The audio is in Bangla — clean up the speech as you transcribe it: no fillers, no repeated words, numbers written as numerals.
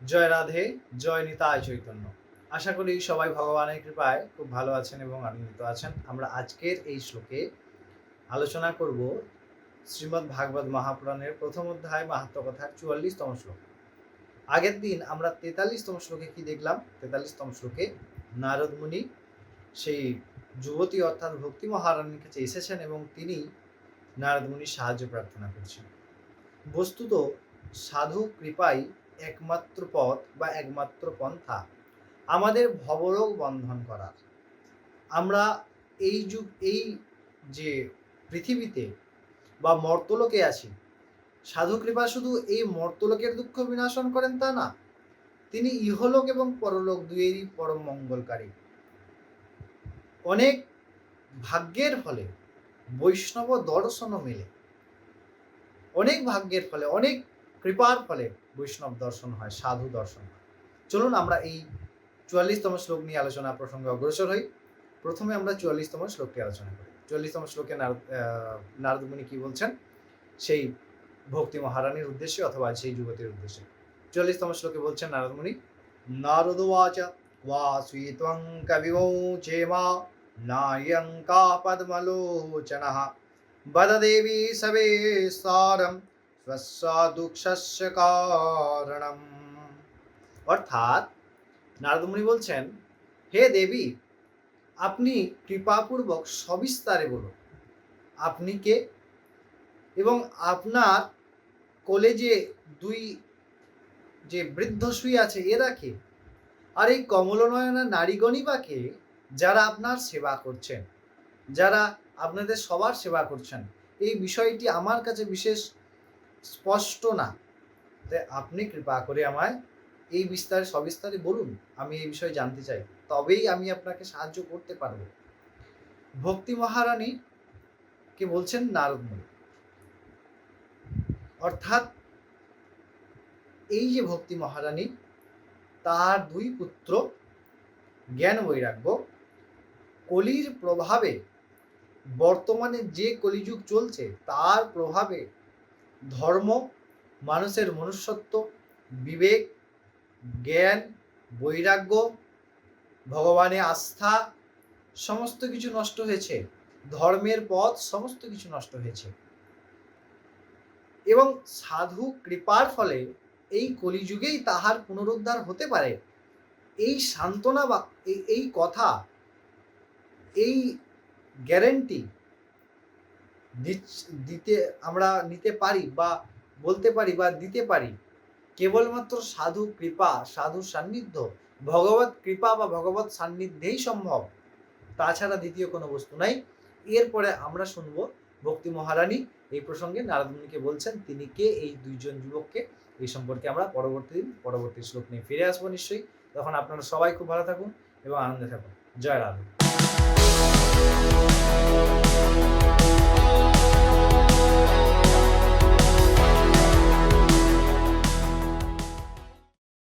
জয় রাধে, জয় নিতাই চৈতন্য। আশা করি সবাই ভগবানের কৃপায় খুব ভালো আছেন এবং আনন্দিত আছেন। আমরা আজকের এই শ্লোকে আলোচনা করব শ্রীমদ্ ভাগবত মহাপুরাণের প্রথম অধ্যায় মাহাত্ম্যকথার ৪৪তম শ্লোক। আগের দিন আমরা ৪৩তম শ্লোকে কি দেখলাম? ৪৩তম শ্লোকে নারদ মুনি সেই যুবতী অর্থাৎ ভক্তি মহারানীর কাছে এসেছেন এবং তিনি নারদ মুনির সাহায্য প্রার্থনা করছেন। বস্তুত সাধু কৃপাই একমাত্র পথ বা একমাত্র পন্থা আমাদের ভবরোগ বন্ধন করার। আমরা এই যে পৃথিবীতে বা মর্তলোকে আছি, সাধু কৃপা শুধু এই মর্তলোকের দুঃখ বিনাশন করেন তা না, তিনি ইহলোক এবং পরলোক দুয়েরই পরম মঙ্গলকারী। অনেক ভাগ্যের ফলে বৈষ্ণব দর্শনও মেলে, অনেক ভাগ্যের ফলে, অনেক কৃপার ফলে বৈষ্ণব দর্শন হয়, সাধু দর্শন হয়। চলুন আমরা এই ৪৪তম শ্লোক নিয়ে আলোচনা প্রসঙ্গে অগ্রসর হই। প্রথমে আমরা ৪৪তম শ্লোকটি আলোচনা করি। ৪৪তম শ্লোকে নারদ মুনি কি বলছেন সেই ভক্তি মহারানীর উদ্দেশ্যে অথবা সেই যুবতীর উদ্দেশ্যে। ৪৪তম শ্লোকে বলছেন নারদ মুনি, নারদোবাচ ওয়া সুইত্বং কবিমৌ চেমা নায়ং কাপদ্মলোচনঃ বদ দেবী সবে সারম স্বস্য দুঃখস্য কারণম। অর্থাৎ নারদমুনি বলছেন, হে দেবী, আপনি কৃপাপূর্বক সবিস্তারে বলুন আপনি কে এবং আপনার কোলে যে দুই যে বৃদ্ধ শুয়ে আছে এরা কে, আর এই কমলনয়না নারীগণই বা কে যারা আপনার সেবা করছেন, যারা আপনাদের সবার সেবা করছেন। এই বিষয়টি আমার কাছে বিশেষ স্পষ্ট না, তাই আপনি কৃপা করে আমায় এই সবিস্তারে বলুন, আমি এই বিষয়ে জানতে চাই, তবেই আমি আপনাকে সাহায্য করতে পারব। ভক্তি মহারানী কে বলছেন নারদ মুনি। অর্থাৎ এই যে ভক্তি মহারানী, তার দুই পুত্র জ্ঞান বৈরাগ্য কলির প্রভাবে, বর্তমানে যে কলিযুগ চলছে তার প্রভাবে ধর্ম, মানুষের মনুষ্যত্ব, বিবেক, জ্ঞান, বৈরাগ্য, ভগবানে আস্থা সমস্ত কিছু নষ্ট হয়েছে, ধর্মের পথ সমস্ত কিছু নষ্ট হয়েছে এবং সাধু কৃপার ফলে এই কলিযুগেই তাহার পুনরুদ্ধার হতে পারে। এই সান্ত্বনা বা এই কথা, এই গ্যারেন্টি দিতে আমরা নিতে পারি বা বলতে পারি বা দিতে পারি কেবলমাত্র সাধু কৃপা, সাধু সান্নিধ্য, ভগবত কৃপা বা ভগবত সান্নিধ্যেই সম্ভব, তাছাড়া দ্বিতীয় কোনো বস্তু নাই। এরপরে আমরা শুনব ভক্তি মহারানী এই প্রসঙ্গে নারদ মুনিকে বলছেন তিনি কে, এই দুইজন যুবককে। এই সম্পর্কে আমরা পরবর্তী শ্লোক নিয়ে ফিরে আসবো নিশ্চয়ই। তখন আপনারা সবাই খুব ভালো থাকুন এবং আনন্দে থাকুন। জয় রাধে।